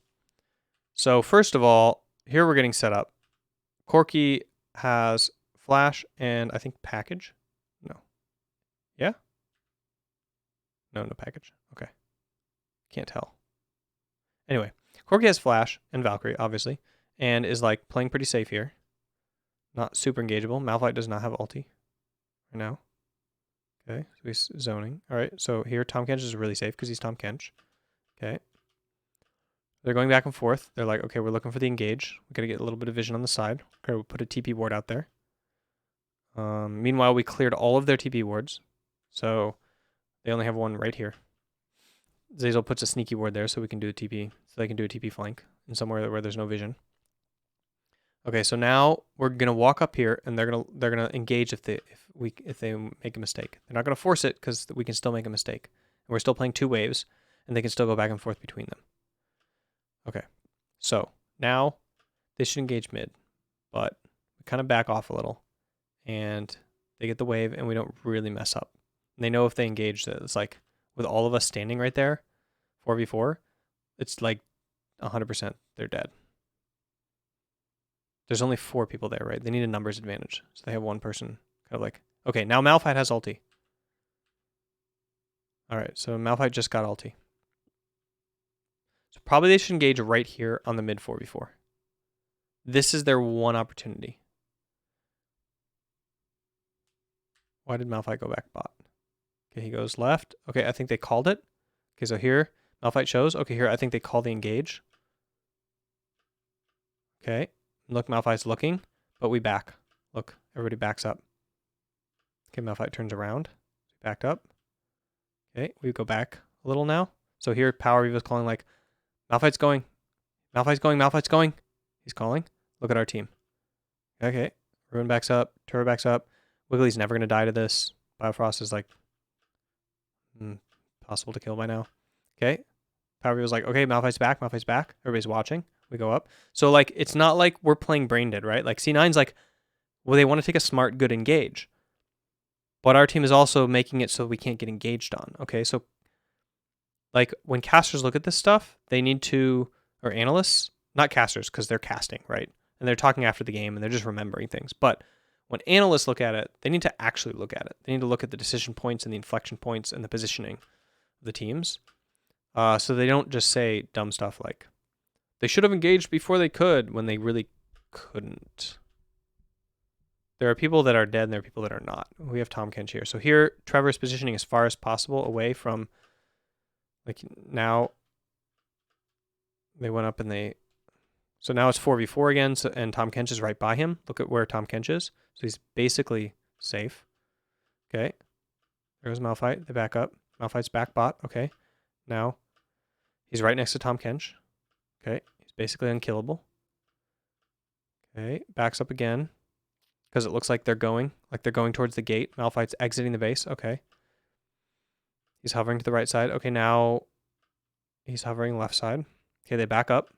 So first of all, here we're getting set up. Corki has flash and I think package. No. Yeah? No package. Okay. Can't tell. Anyway, Corki has flash and Valkyrie, obviously, and is like playing pretty safe here. Not super engageable. Malphite does not have ulti right now. Okay, so he's zoning. All right, so here Tahm Kench is really safe because he's Tahm Kench. Okay. They're going back and forth. They're like, okay, we're looking for the engage. We got to get a little bit of vision on the side. Okay, we'll put a TP ward out there. Meanwhile, we cleared all of their TP wards. So they only have one right here. Zeyzal puts a sneaky ward there so we can do a TP. So they can do a TP flank in somewhere where there's no vision. Okay, so now we're gonna walk up here, and they're gonna engage if they make a mistake. They're not gonna force it because we can still make a mistake. And we're still playing 2 waves, and they can still go back and forth between them. Okay, so now they should engage mid, but we kind of back off a little, and they get the wave, and we don't really mess up. And they know if they engage that it's like with all of us standing right there, 4v4, it's like 100% they're dead. There's only 4 people there, right? They need a numbers advantage. So they have one person kind of like, okay, now Malphite has ulti. All right, so Malphite just got ulti. So probably they should engage right here on the mid 4v4. This is their one opportunity. Why did Malphite go back bot? Okay, he goes left. Okay, I think they called it. Okay, so here, Malphite shows. Okay, here, I think they call the engage. Okay, look, Malphite's looking, but we back. Look, everybody backs up. Okay, Malphite turns around. Backed up. Okay, we go back a little now. So here, Power Viva's calling like, Malphite's going. Malphite's going. Malphite's going. He's calling. Look at our team. Okay, Ruin backs up. Turbo backs up. Wiggly's never going to die to this. Biofrost is like possible to kill by now. Okay, Power Viva's like, okay, Malphite's back. Malphite's back. Everybody's watching. We go up. So like, it's not like we're playing brain dead, right? Like C9's like, well, they want to take a smart, good engage. But our team is also making it so we can't get engaged on. Okay, so like when casters look at this stuff, they need to, or analysts, not casters because they're casting, right? And they're talking after the game and they're just remembering things. But when analysts look at it, they need to actually look at it. They need to look at the decision points and the inflection points and the positioning of the teams. So they don't just say dumb stuff like, they should have engaged before they could when they really couldn't. There are people that are dead and there are people that are not. We have Tom Kench here. So here, Trevor's positioning as far as possible away from, like now, they went up and they, so now it's 4v4 again, so, and Tom Kench is right by him. Look at where Tom Kench is. So he's basically safe. Okay. There's Malphite. They back up. Malphite's back bot. Okay. Now, he's right next to Tom Kench. Okay. He's basically unkillable. Okay. Backs up again. Because it looks like they're going towards the gate. Malphite's exiting the base. Okay. He's hovering to the right side. Okay, now he's hovering left side. Okay, they back up.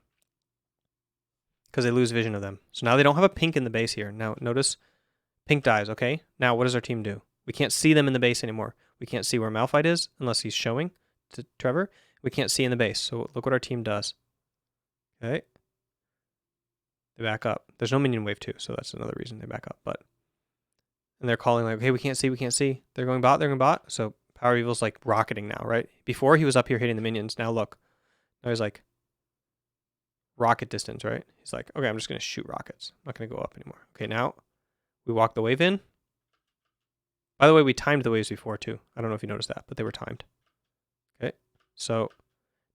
Because they lose vision of them. So now they don't have a pink in the base here. Now, notice pink dies, okay? Now, what does our team do? We can't see them in the base anymore. We can't see where Malphite is unless he's showing to Trevor. We can't see in the base. So look what our team does. Okay. They back up. There's no minion wave 2, so that's another reason they back up. And they're calling like, hey, we can't see, we can't see. They're going bot. So Power Evil's like rocketing now, right? Before he was up here hitting the minions. Now look. Now he's like rocket distance, right? He's like, okay, I'm just going to shoot rockets. I'm not going to go up anymore. Okay, now we walk the wave in. By the way, we timed the waves before too. I don't know if you noticed that, but they were timed. Okay, so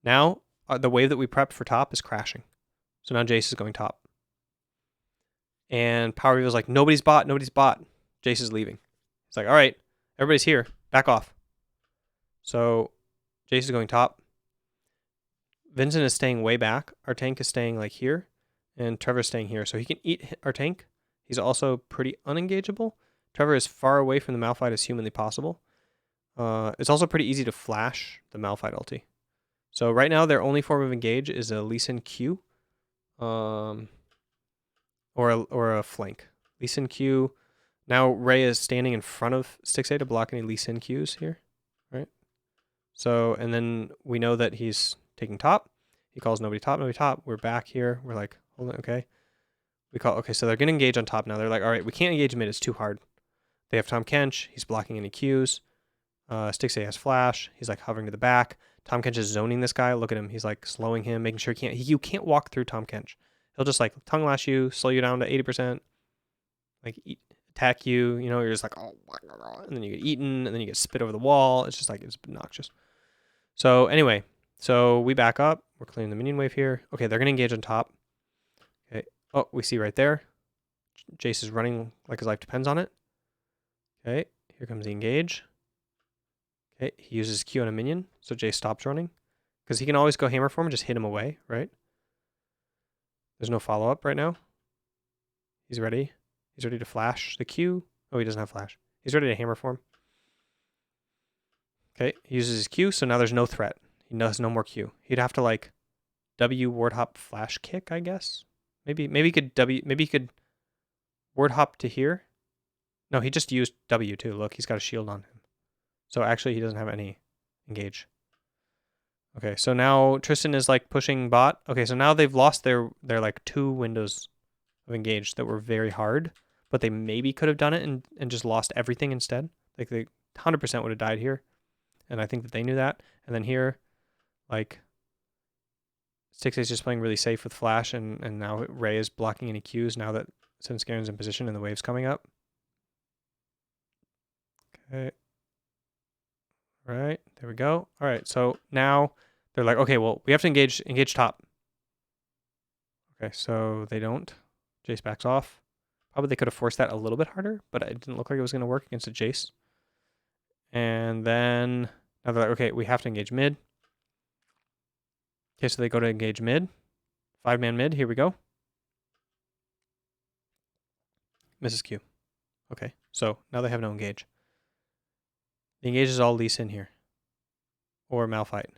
now the wave that we prepped for top is crashing. So now Jace is going top. And Power Evil's like, nobody's bot. Jace is leaving. He's like, all right, everybody's here. Back off. So Jace is going top. Vincent is staying way back. Our tank is staying like here. And Trevor's staying here. So he can eat our tank. He's also pretty unengageable. Trevor is far away from the Malphite as humanly possible. It's also pretty easy to flash the Malphite ulti. So right now their only form of engage is a Lee Sin Q. Or a flank. Lee Sin Q. Now Ray is standing in front of Stixxay to block any Lee Sin Qs here. Right? So, and then we know that he's taking top. He calls nobody top. We're back here. We're like, hold on, okay. We call, okay, so they're going to engage on top now. They're like, all right, we can't engage mid. It's too hard. They have Tom Kench. He's blocking any Qs. Stixxay has flash. He's like hovering to the back. Tom Kench is zoning this guy. Look at him. He's like slowing him, making sure you can't walk through Tom Kench. He'll just like tongue lash you, slow you down to 80%, like attack you. You know, you're just like, oh, and then you get eaten, and then you get spit over the wall. It's just like, it's obnoxious. So anyway, so we back up. We're clearing the minion wave here. Okay, they're going to engage on top. Okay. Oh, we see right there. Jace is running like his life depends on it. Okay, here comes the engage. Okay, he uses Q on a minion, so Jace stops running. Because he can always go hammer form and just hit him away, right? There's no follow-up right now. He's ready. He's ready to flash the Q. Oh, he doesn't have flash. He's ready to hammer form. Okay, he uses his Q, so now there's no threat. He does no more Q. He'd have to like W ward hop flash kick, I guess. Maybe he could ward hop to here. No, he just used W too. Look, he's got a shield on him. So actually he doesn't have any engage. Okay, so now Tristan is like pushing bot. Okay, so now they've lost their like 2 windows of engage that were very hard, but they maybe could have done it and just lost everything instead. Like they 100% would have died here. And I think that they knew that. And then here, like, 6A is just playing really safe with flash, and now Ray is blocking any Qs now that Svenskaren's in position and the wave's coming up. Okay. All right, there we go. All right, so now they're like, okay, well, we have to engage top. Okay, so they don't. Jace backs off. Probably they could have forced that a little bit harder, but it didn't look like it was going to work against a Jace. And then now they're like, okay, we have to engage mid. Okay, so they go to engage mid. 5-man mid, here we go. Misses Q. Okay, so now they have no engage. The engage is all Lee Sin here. Or Malphite.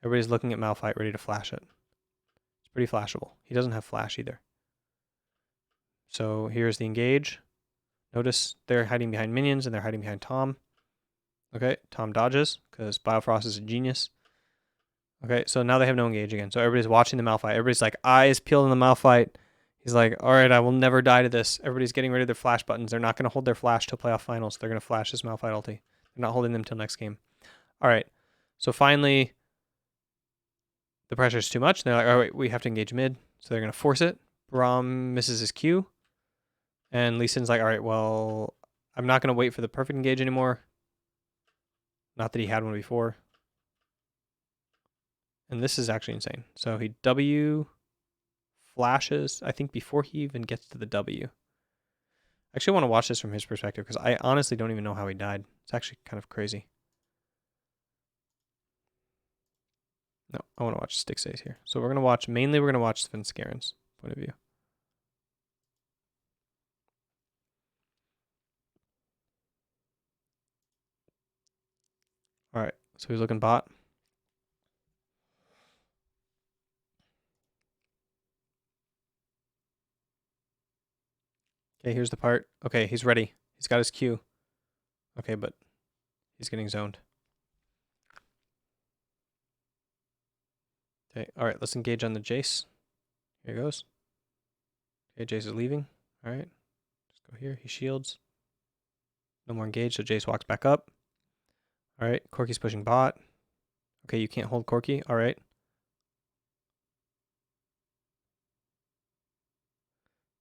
Everybody's looking at Malphite, ready to flash it. It's pretty flashable. He doesn't have flash either. So here's the engage. Notice they're hiding behind minions and they're hiding behind Tom. Okay, Tom dodges because Biofrost is a genius. Okay, so now they have no engage again. So everybody's watching the Malphite. Everybody's like eyes peeled on the Malphite. He's like, all right, I will never die to this. Everybody's getting rid of their flash buttons. They're not going to hold their flash till playoff finals. They're going to flash this Malphite ulti. They're not holding them till next game. All right, so finally, the pressure is too much. And they're like, all right, we have to engage mid. So they're going to force it. Braum misses his Q. And Lee Sin's like, all right, well, I'm not going to wait for the perfect engage anymore. Not that he had one before. And this is actually insane. So he W flashes, I think, before he even gets to the W. I actually want to watch this from his perspective because I honestly don't even know how he died. It's actually kind of crazy. No, I want to watch Stick Says here. So we're going to watch, mainly we're going to watch Svenskaren's point of view. All right, so he's looking bot. Okay, here's the part. Okay, he's ready. He's got his Q. Okay, but he's getting zoned. Okay, all right, let's engage on the Jace. Here he goes. Okay, Jace is leaving. All right, just go here. He shields. No more engage, so Jace walks back up. All right, Corki's pushing bot. Okay, you can't hold Corki. All right.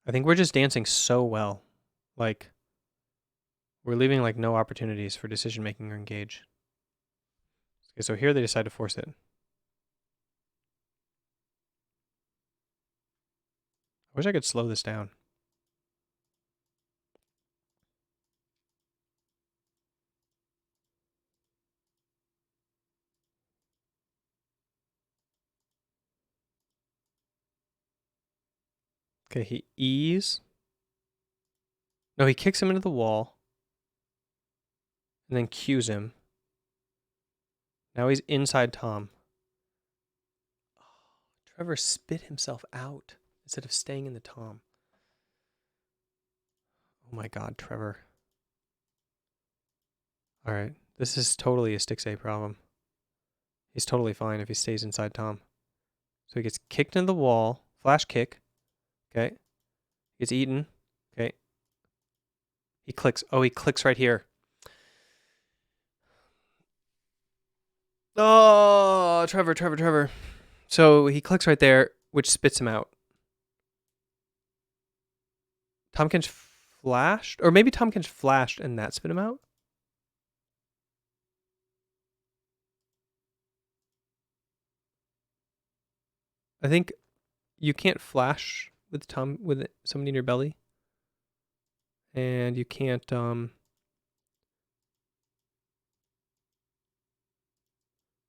I think we're just dancing so well. Like, we're leaving like no opportunities for decision making or engage. Okay, so here they decide to force it. I wish I could slow this down. Okay, he E's. No, he kicks him into the wall. And then Qs him. Now he's inside Tom. Oh, Trevor spit himself out instead of staying in the Tom. Oh my god, Trevor. Alright, this is totally a Stix A problem. He's totally fine if he stays inside Tom. So he gets kicked into the wall. Flash kick. Okay. Gets eaten. Okay. He clicks. Oh, he clicks right here. Oh, Trevor. So he clicks right there, which spits him out. Tompkins flashed? Or maybe Tompkins flashed and that spit him out? I think you can't flash with somebody in your belly. And you can't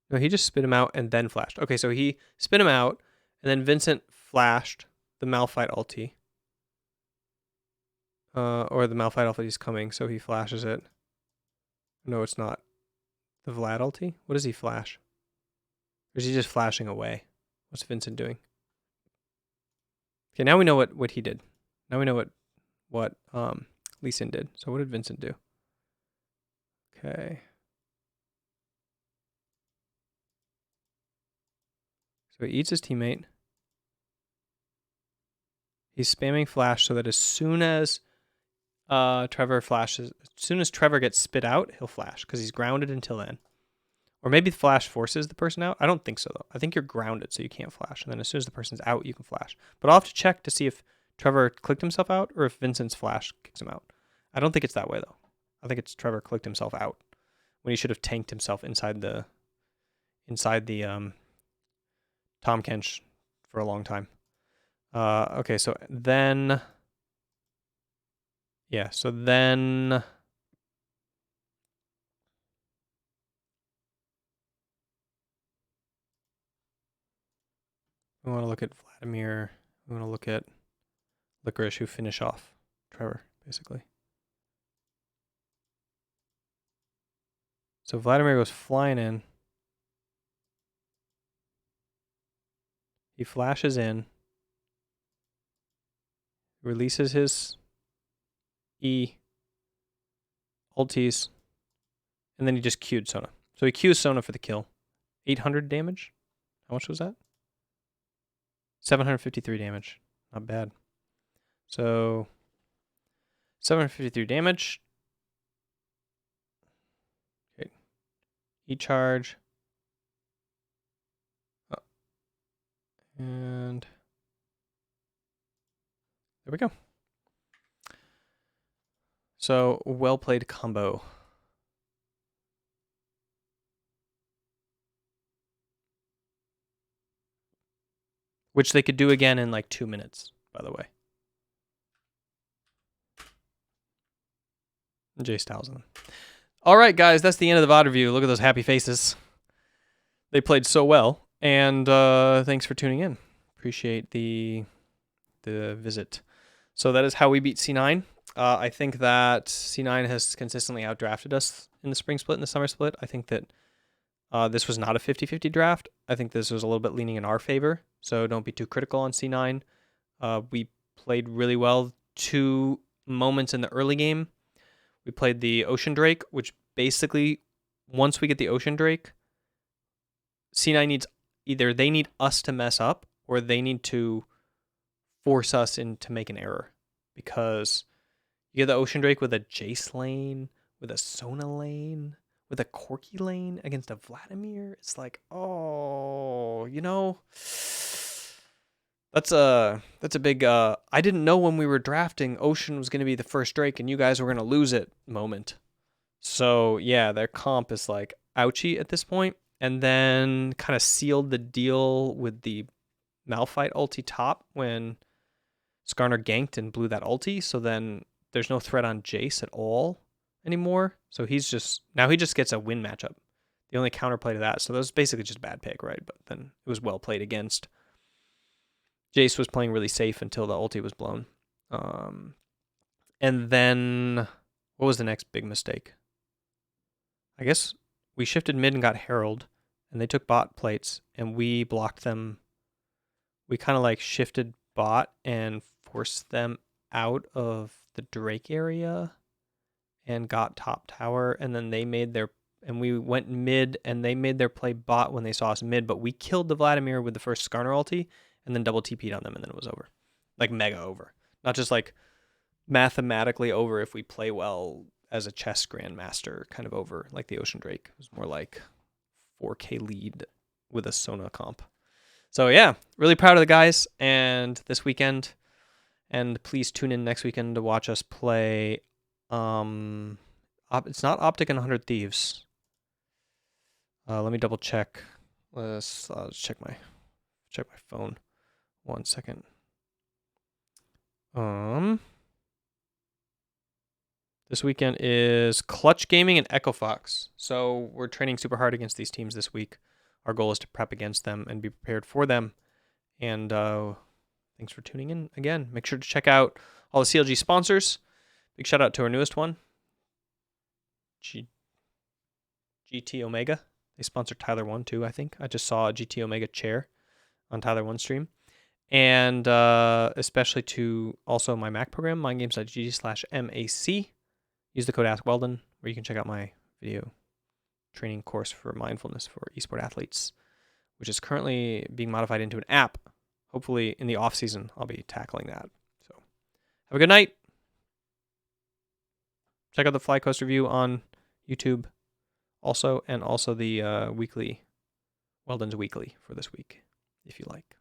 no, he just spit him out and then flashed. Okay, so he spit him out and then Vincent flashed the Malphite ulti. Or the Malphite ulti is coming, so he flashes it. No, it's not. The Vlad ulti? What does he flash? Or is he just flashing away? What's Vincent doing? Okay, now we know what he did. Now we know what Lee Sin did. So what did Vincent do? Okay. So he eats his teammate. He's spamming flash so that as soon as Trevor flashes, as soon as Trevor gets spit out, he'll flash because he's grounded until then. Or maybe the flash forces the person out. I don't think so, though. I think you're grounded, so you can't flash. And then as soon as the person's out, you can flash. But I'll have to check to see if Trevor clicked himself out or if Vincent's flash kicks him out. I don't think it's that way, though. I think it's Trevor clicked himself out when he should have tanked himself inside the Tom Kench for a long time. Okay, so then... Yeah, so then... We want to look at Vladimir. We want to look at Licorice, who finish off Trevor, basically. So Vladimir goes flying in. He flashes in. Releases his E. Ultis. And then he just queued Sona. So he queues Sona for the kill. 800 damage? How much was that? 753 damage. Not bad. So 753 damage. Okay. E-charge. Oh. And there we go. So well played combo. Which they could do again in like 2 minutes, by the way. Jay Styles. All right, guys, that's the end of the VOD review. Look at those happy faces. They played so well, and thanks for tuning in. Appreciate the visit. So that is how we beat C9. I think that C9 has consistently outdrafted us in the spring split and the summer split. I think that this was not a 50-50 draft. I think this was a little bit leaning in our favor, so don't be too critical on C9. We played really well 2 moments in the early game. We played the Ocean Drake, which basically, once we get the Ocean Drake, C9 needs, either they need us to mess up or they need to force us into make an error. Because you get the Ocean Drake with a Jace lane, with a Sona lane, with a Corki lane against a Vladimir. It's like, oh, you know, that's a big, I didn't know when we were drafting Ocean was going to be the first Drake and you guys were going to lose it moment. So yeah, their comp is like ouchie at this point. And then kind of sealed the deal with the Malphite ulti top when Skarner ganked and blew that ulti. So then there's no threat on Jace at all anymore. So he's just, now he just gets a win matchup. The only counterplay to that. So that was basically just a bad pick, right? But then it was well played against. Jace was playing really safe until the ulti was blown. And then what was the next big mistake? I guess we shifted mid and got Herald, and they took bot plates, and we blocked them. We kind of like shifted bot and forced them out of the Drake area and got top tower, and then they made their, and we went mid, and they made their play bot when they saw us mid, but we killed the Vladimir with the first Skarner ulti, and then double TP'd on them, and then it was over. Like mega over. Not just like mathematically over if we play well as a chess grandmaster kind of over like the Ocean Drake. It was more like 4K lead with a Sona comp. So yeah, really proud of the guys and this weekend. And please tune in next weekend to watch us play. It's not Optic and 100 Thieves. Let me double check. Let's check my phone. 1 second. This weekend is Clutch Gaming and Echo Fox. So we're training super hard against these teams this week. Our goal is to prep against them and be prepared for them. And thanks for tuning in again. Make sure to check out all the CLG sponsors. Big shout out to our newest one, GT Omega. They sponsored Tyler 1 too, I think. I just saw a GT Omega chair on Tyler 1 stream. And especially to also my Mac program, mindgames.gg/MAC. Use the code AskWeldon, where you can check out my video training course for mindfulness for esports athletes, which is currently being modified into an app. Hopefully in the off season, I'll be tackling that. So have a good night. Check out the Fly Coast review on YouTube also, and also the weekly, Weldon's Weekly for this week, if you like.